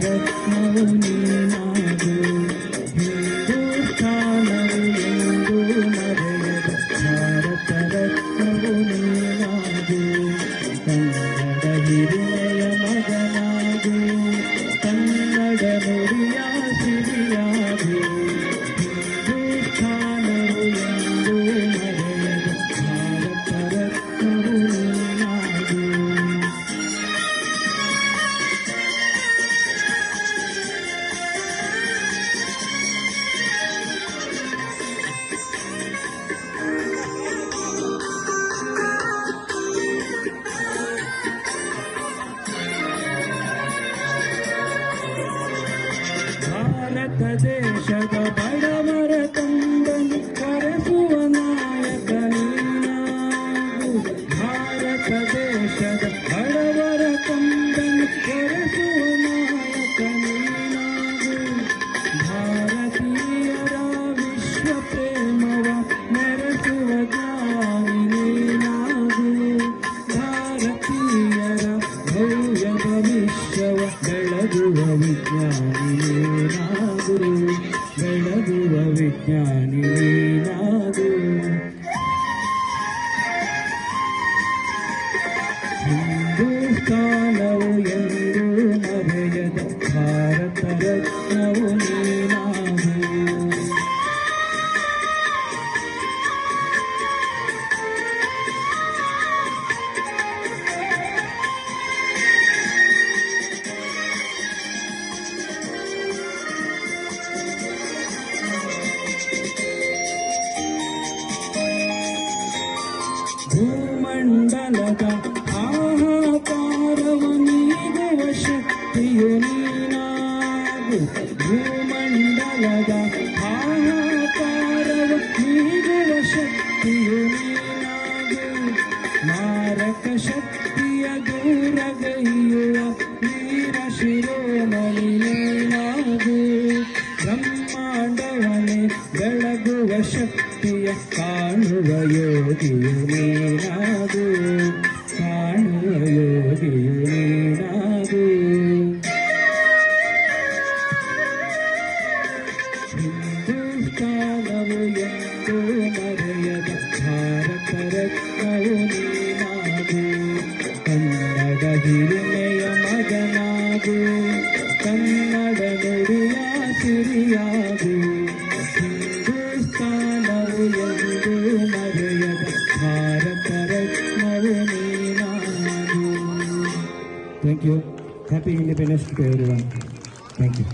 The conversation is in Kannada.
ರತ್ನವು ನೀನಾಗು ಹಿಂದೂಸ್ಥಾನವು ಎಂದು ಮರೆಯದ ಭಾರತ ರತ್ನವು ನೀನಾಗು ಕನ್ನಡ ಹಿರಿಮೆಯ ಮಗನಾಗು ಕನ್ನಡ ನುಡಿಯ ಸಿರಿಯಾಗು ಹಿಂದೂಸ್ಥಾನವು ಎಂದು ಮರೆಯದ ಭಾರತ ರತ್ನವು ನೀನಾಗು ಭಾರತ ದೇಶದ ಬಡವರ ತಂದನು ಕರೆಸುವ ನಾಯಕ ನೀನಾಗು ಭಾರತ ದೇಶದ ಬಡವರ ತಂದನು ಕರೆಸುವ ನಾಯಕ ನೀನಾಗು ಭಾರತೀಯರ ವಿಶ್ವ ಪ್ರೇಮವ ಮೆರೆಸುವ ಜ್ಞಾನಿ ನೀನಾಗು ಭಾರತೀಯರ ಭವ್ಯ ಭವಿಷ್ಯವ ಬೆಳಗುವ ವಿಜ್ಞಾನಿ ನೀನಾಗು ಬೆಳಗುವ ವಿಜ್ಞಾನಿ ನೀನಾಗು ಹಿಂದೂಸ್ಥಾನವು ಎಂದು ಮರೆಯದ ಭಾರತ ರತ್ನವು ನೀನಾಗು ಭೂಮಂಡಲದ ಹಾಹಾಕಾರವ ನೀಗುವ ಶಕ್ತಿಯು ನೀನಾಗು ಭೂಮಂಡಲದ ಹಾಹಾಕಾರವ ನೀಗುವ ಶಕ್ತಿಯು ನೀನಾಗು ಮಾರಕ ಶಕ್ತಿಯ ದೂರಗೈಯುವ ವೀರ ಶಿರೋಮಣಿ ನೀನಾಗು ಬ್ರಹ್ಮಾಂಡವನೇ ಬೆಳಗುವ ಶಕ್ತಿಯ ಕಾಣುವ ಯೋಗಿಯು ನೀನಾಗು ಕಾಣುವ ಯೋಗಿಯು ನೀನಾಗು ಹಿಂದೂಸ್ಥಾನವು ಎಂದು ಮರೆಯದ ಭಾರತ ರತ್ನವು ನೀನಾಗು ಕನ್ನಡ ಹಿರಿಮೆಯ ಮಗನಾಗು ಕನ್ನಡ ನುಡಿಯ ಸಿರಿಯಾಗು ಹಿಂದೂಸ್ಥಾನವು ಎಂದು ಮರೆಯದ Bharat ರತ್ನವು ನೀನಾಗು. Thank you. Happy Independence Day to everyone. Thank you.